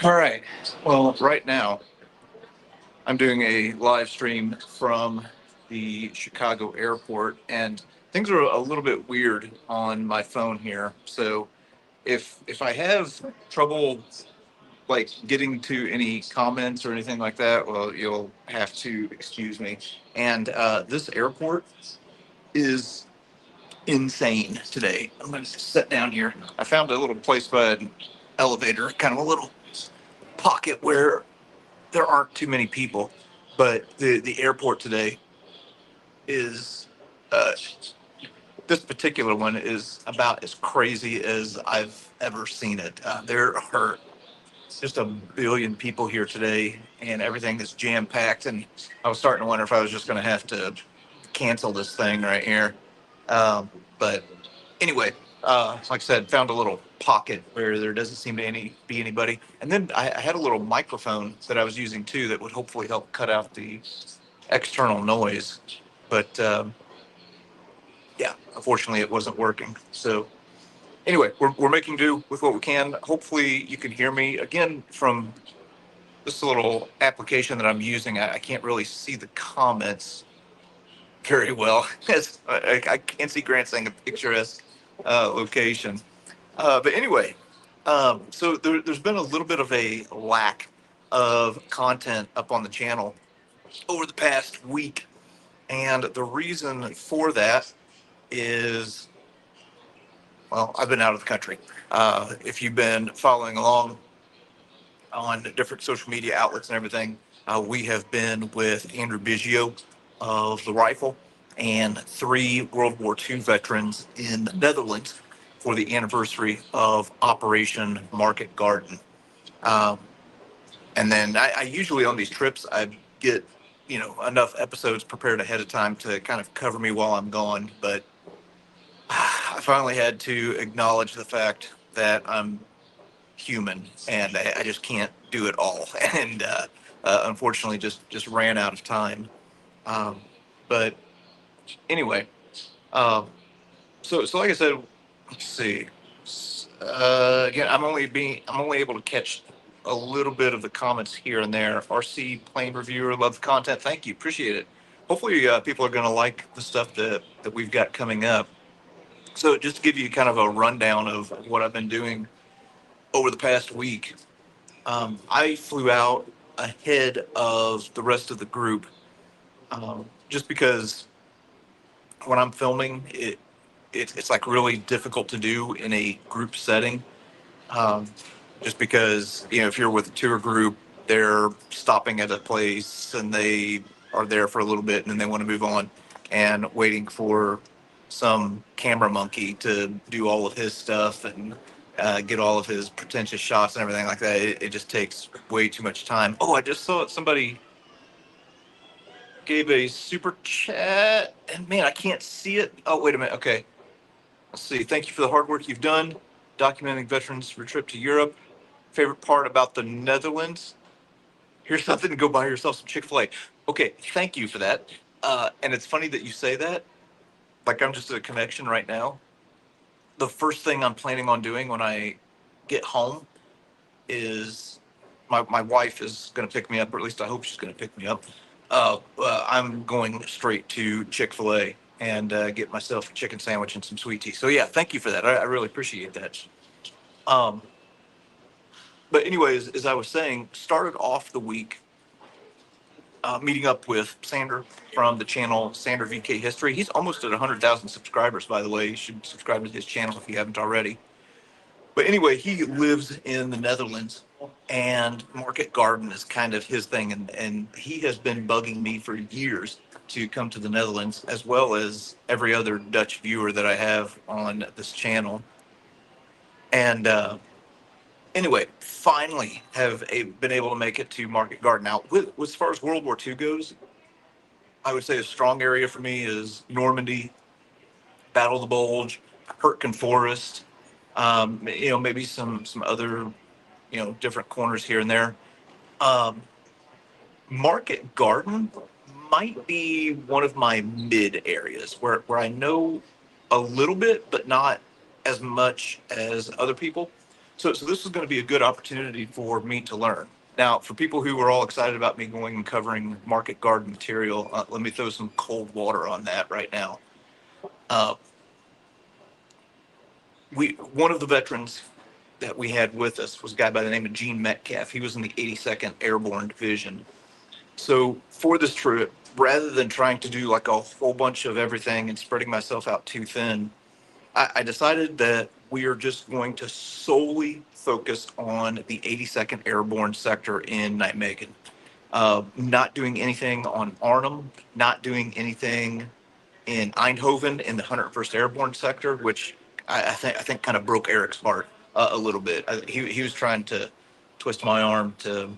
All right. Well, right now I'm doing a live stream from the Chicago airport, and things are a little bit weird on my phone here. So if I have trouble like getting to any comments or anything like that, well, you'll have to excuse me. And this airport is insane today. I'm going to sit down here. I found a little place by an elevator, kind of a little pocket where there aren't too many people, but the airport today is uh, this particular one is about as crazy as I've ever seen it. There are just a billion people here today, and everything is jam packed. And I was starting to wonder if I was just going to have to cancel this thing right here. But anyway, like I said, found a little pocket where there doesn't seem to be anybody. And then I had a little microphone that I was using too that would hopefully help cut out the external noise. But yeah, unfortunately, it wasn't working. So anyway, we're making do with what we can. Hopefully, you can hear me again from this little application that I'm using. I can't really see the comments very well. I can't see Grant saying a picturesque location. But anyway, so there's been a little bit of a lack of content up on the channel over the past week. And the reason for that is, well, I've been out of the country. If you've been following along on different social media outlets and everything, we have been with Andrew Biggio of the Rifle and 3 World War II veterans in the Netherlands for the anniversary of Operation Market Garden. Um, and then I usually on these trips, I get, enough episodes prepared ahead of time to kind of cover me while I'm gone. But I finally had to acknowledge the fact that I'm human and I just can't do it all. And unfortunately, just ran out of time. Um, but anyway, um, so like I said, let's see. Again, I'm only able to catch a little bit of the comments here and there. RC Plane Reviewer, love the content. Thank you, appreciate it. Hopefully, people are going to like the stuff that we've got coming up. So just to give you kind of a rundown of what I've been doing over the past week, I flew out ahead of the rest of the group, just because when I'm filming, it's like really difficult to do in a group setting. Um, just because if you're with a tour group, they're stopping at a place and they are there for a little bit and then they want to move on, and waiting for some camera monkey to do all of his stuff and get all of his pretentious shots and everything like that. It just takes way too much time. Oh, I just saw somebody gave a super chat, and man, I can't see it. Oh, wait a minute. Okay, let's see. Thank you for the hard work you've done documenting veterans for a trip to Europe. Favorite part about the Netherlands? Here's something to go buy yourself some Chick-fil-A. Okay, thank you for that. And it's funny that you say that. Like I'm just at a connection right now. The first thing I'm planning on doing when I get home is my wife is going to pick me up, or at least I hope she's going to pick me up. I'm going straight to Chick-fil-A and get myself a chicken sandwich and some sweet tea. So yeah, thank you for that. I really appreciate that. Um, but anyways, as I was saying, started off the week meeting up with Sander from the channel Sander VK History. He's almost at 100,000 subscribers, by the way. You should subscribe to his channel if you haven't already. But anyway, he lives in the Netherlands, and Market Garden is kind of his thing. And he has been bugging me for years to come to the Netherlands, as well as every other Dutch viewer that I have on this channel. And anyway, finally been able to make it to Market Garden. Now, as far as World War II goes, I would say a strong area for me is Normandy, Battle of the Bulge, Hurtgen Forest. Maybe some other different corners here and there. Um, Market Garden might be one of my mid areas where I know a little bit, but not as much as other people. So this is going to be a good opportunity for me to learn. Now, for people who are all excited about me going and covering market garden material, let me throw some cold water on that right now. Uh, one of the veterans that we had with us was a guy by the name of Gene Metcalf. He was in the 82nd Airborne Division. So for this trip, rather than trying to do like a whole bunch of everything and spreading myself out too thin, I decided that we are just going to solely focus on the 82nd Airborne sector in Nijmegen. Not doing anything on Arnhem, not doing anything in Eindhoven in the 101st Airborne sector, which I think kind of broke Eric's heart a little bit. He was trying to twist my arm to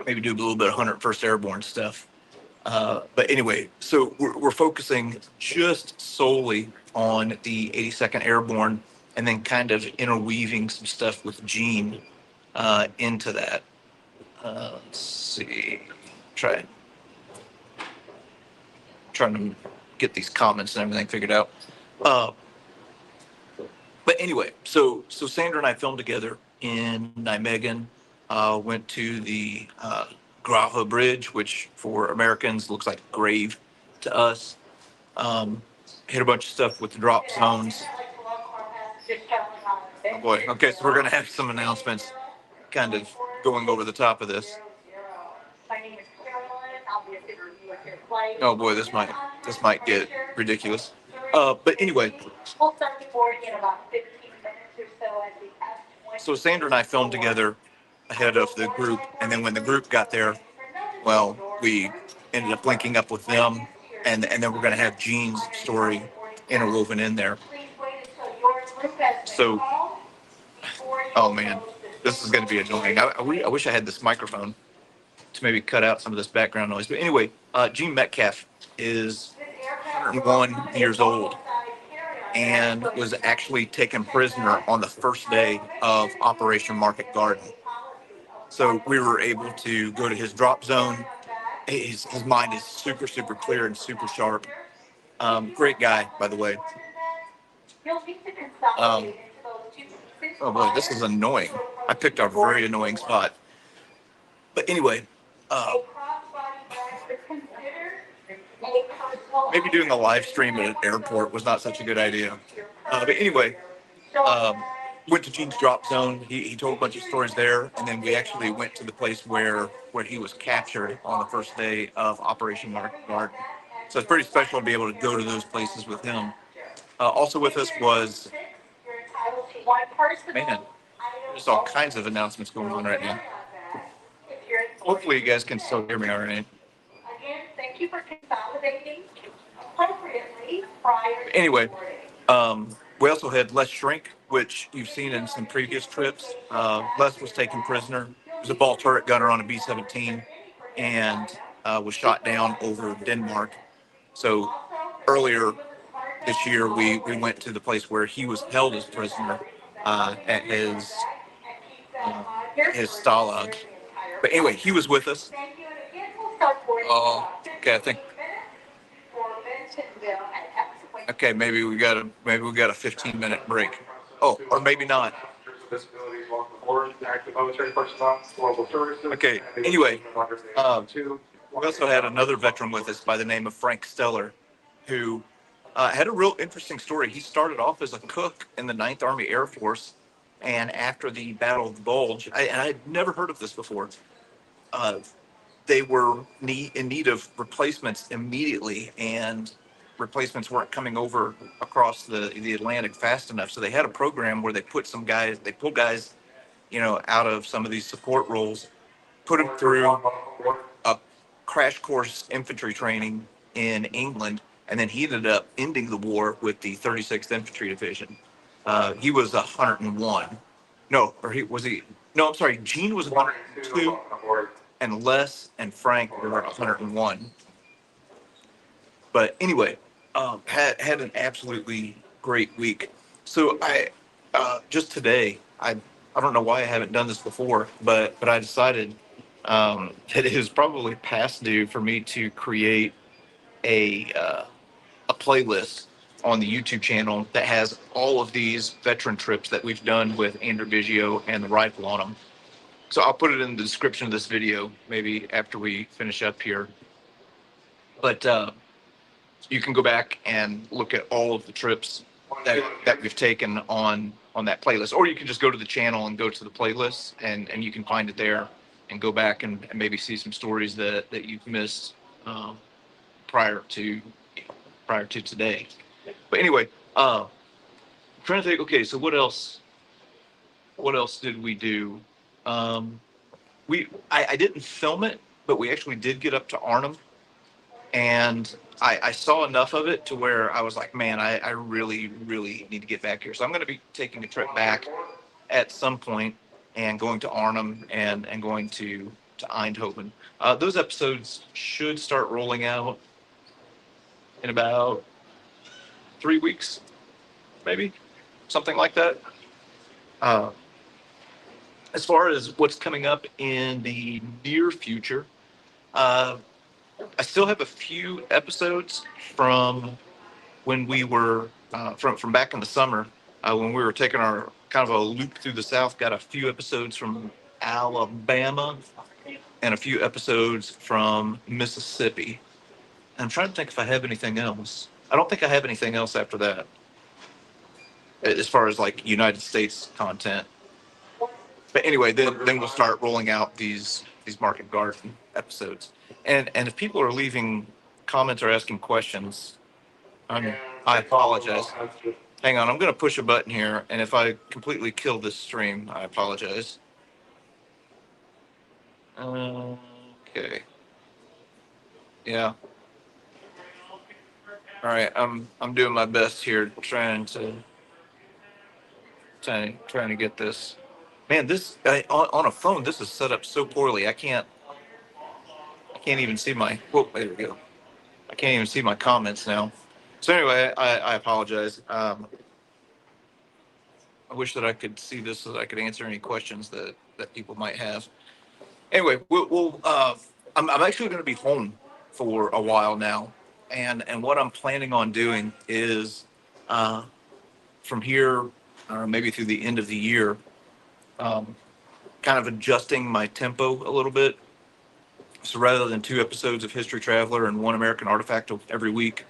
maybe do a little bit of 101st Airborne stuff. But anyway, so we're focusing just solely on the 82nd Airborne, and then kind of interweaving some stuff with Gene into that. Let's see. Try trying to get these comments and everything figured out. Uh, but anyway, so Sandra and I filmed together in Nijmegen. Went to the Grave Bridge, which for Americans looks like grave to us. Um, Hit a bunch of stuff with the drop zones. Oh boy. Okay, so we're gonna have some announcements, kind of going over the top of this. Oh boy, this might get ridiculous. But anyway, so Sandra and I filmed together ahead of the group, and then when the group got there, well, we ended up linking up with them, and then we're going to have Gene's story interwoven in there. So, oh man, this is going to be annoying. I wish I had this microphone to maybe cut out some of this background noise. But anyway, Gene Metcalf is 101 years old and was actually taken prisoner on the first day of Operation Market Garden. So we were able to go to his drop zone. His mind is super, super clear and super sharp. Great guy, by the way. Um, oh boy, this is annoying. I picked a very annoying spot. But anyway, maybe doing a live stream at an airport was not such a good idea. But anyway, um, went to Gene's drop zone. He told a bunch of stories there, and then we actually went to the place where he was captured on the first day of Operation Market Garden. So it's pretty special to be able to go to those places with him. Also with us was, man, there's all kinds of announcements going on right now. Hopefully you guys can still hear me all right. Anyway, we also had Les Shrink, which you've seen in some previous trips. Les was taken prisoner. He was a ball turret gunner on a B-17 and was shot down over Denmark. So earlier this year, we went to the place where he was held as prisoner at his stalag. But anyway, he was with us. Oh, okay, I think. Okay, maybe we got a 15-minute break. Oh, or maybe not. Okay. Anyway, we also had another veteran with us by the name of Frank Steller, who had a real interesting story. He started off as a cook in the Ninth Army Air Force, and after the Battle of the Bulge, and I'd never heard of this before. They were in need of replacements immediately, and replacements weren't coming over across the Atlantic fast enough. So they had a program where they pulled guys, out of some of these support roles, put them through a crash course infantry training in England, and then he ended up ending the war with the 36th Infantry Division. He was 101. No, or he was he? No, I'm sorry. Gene was 102, and Les and Frank were 101. But anyway, had an absolutely great week. So I just today I don't know why I haven't done this before, but I decided that it is probably past due for me to create a playlist on the YouTube channel that has all of these veteran trips that we've done with Andrew Biggio and the rifle on them. So I'll put it in the description of this video, maybe after we finish up here. But you can go back and look at all of the trips that we've taken on that playlist, or you can just go to the channel and go to the playlist, and you can find it there and go back and maybe see some stories that you've missed um, prior to today. But anyway, I'm trying to think. Okay, so what else? What else did we do? Um, I didn't film it, but we actually did get up to Arnhem, and I saw enough of it to where I was like, man, I really, really need to get back here. So I'm going to be taking a trip back at some point and going to Arnhem and going to Eindhoven. Those episodes should start rolling out in about 3 weeks, maybe something like that. Uh, as far as what's coming up in the near future, uh, I still have a few episodes from when we were from back in the summer when we were taking our kind of a loop through the South. Got a few episodes from Alabama and a few episodes from Mississippi. And I'm trying to think if I have anything else. I don't think I have anything else after that, as far as like United States content. But anyway, then we'll start rolling out these Market Garden episodes. And if people are leaving comments or asking questions, I apologize. Hang on, I'm going to push a button here, and if I completely kill this stream, I apologize. Okay. Yeah. All right. I'm doing my best here, trying to get this. Man, this on a phone, this is set up so poorly. I can't even see my. Whoa, there we go. I can't even see my comments now. So anyway, I apologize. I wish that I could see this so that I could answer any questions that people might have. Anyway, I'm actually going to be home for a while now, and what I'm planning on doing is uh, from here, maybe through the end of the year, um, kind of adjusting my tempo a little bit. So rather than 2 episodes of History Traveler and one American Artifact every week,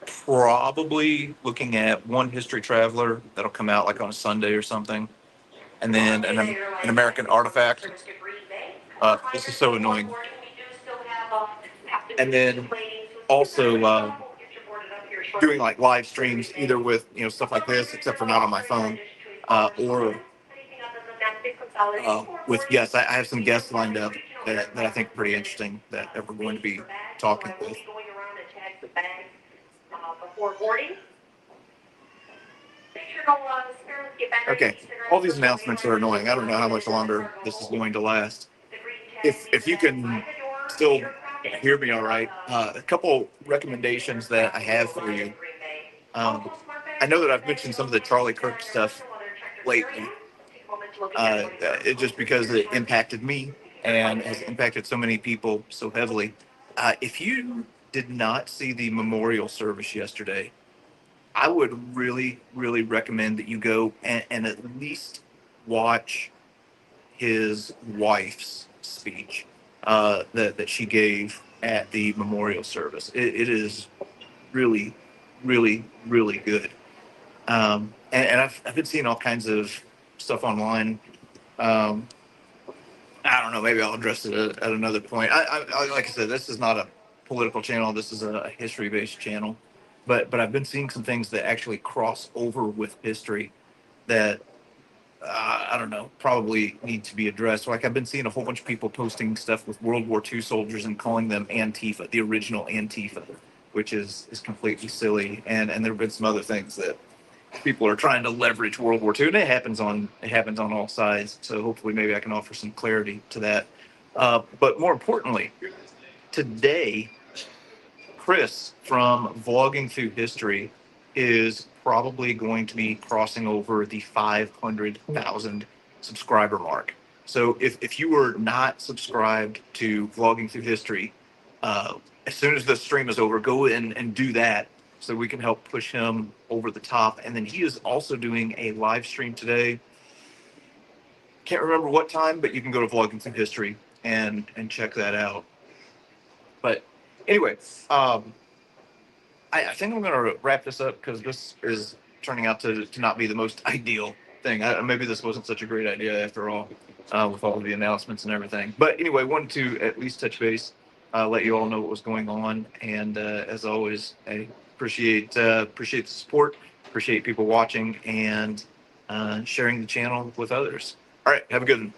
probably looking at one History Traveler that'll come out like on a Sunday or something, and then an American Artifact. This is so annoying. And then also doing like live streams, either with stuff like this, except for not on my phone, or with guests. I have some guests lined up that I think are pretty interesting that we're going to be talking with. Okay, all these announcements are annoying. I don't know how much longer this is going to last. If you can still hear me all right, a couple recommendations that I have for you. I know that I've mentioned some of the Charlie Kirk stuff lately, just because it impacted me and has impacted so many people so heavily. If you did not see the memorial service yesterday, I would really, really recommend that you go and at least watch his wife's speech that she gave at the memorial service. It is really, really, really good. And I've been seeing all kinds of stuff online. Um, I don't know. Maybe I'll address it at another point. Like I said, this is not a political channel. This is a history-based channel. But I've been seeing some things that actually cross over with history that I don't know, probably need to be addressed. Like I've been seeing a whole bunch of people posting stuff with World War II soldiers and calling them Antifa, the original Antifa, which is completely silly. And there have been some other things that people are trying to leverage World War II, and it happens on all sides. So hopefully, maybe I can offer some clarity to that. But more importantly, today, Chris from Vlogging Through History is probably going to be crossing over the 500,000 subscriber mark. So if you were not subscribed to Vlogging Through History, as soon as the stream is over, go in and do that. so we can help push him over the top. And then he is also doing a live stream today. Can't remember what time, but you can go to Vlogging Through History and check that out. But anyway, I think I'm going to wrap this up because this is turning out to not be the most ideal thing. Maybe this wasn't such a great idea after all, with all of the announcements and everything. But anyway, wanted to at least touch base, let you all know what was going on, and as always, I appreciate the support, appreciate people watching and sharing the channel with others. All right, have a good one.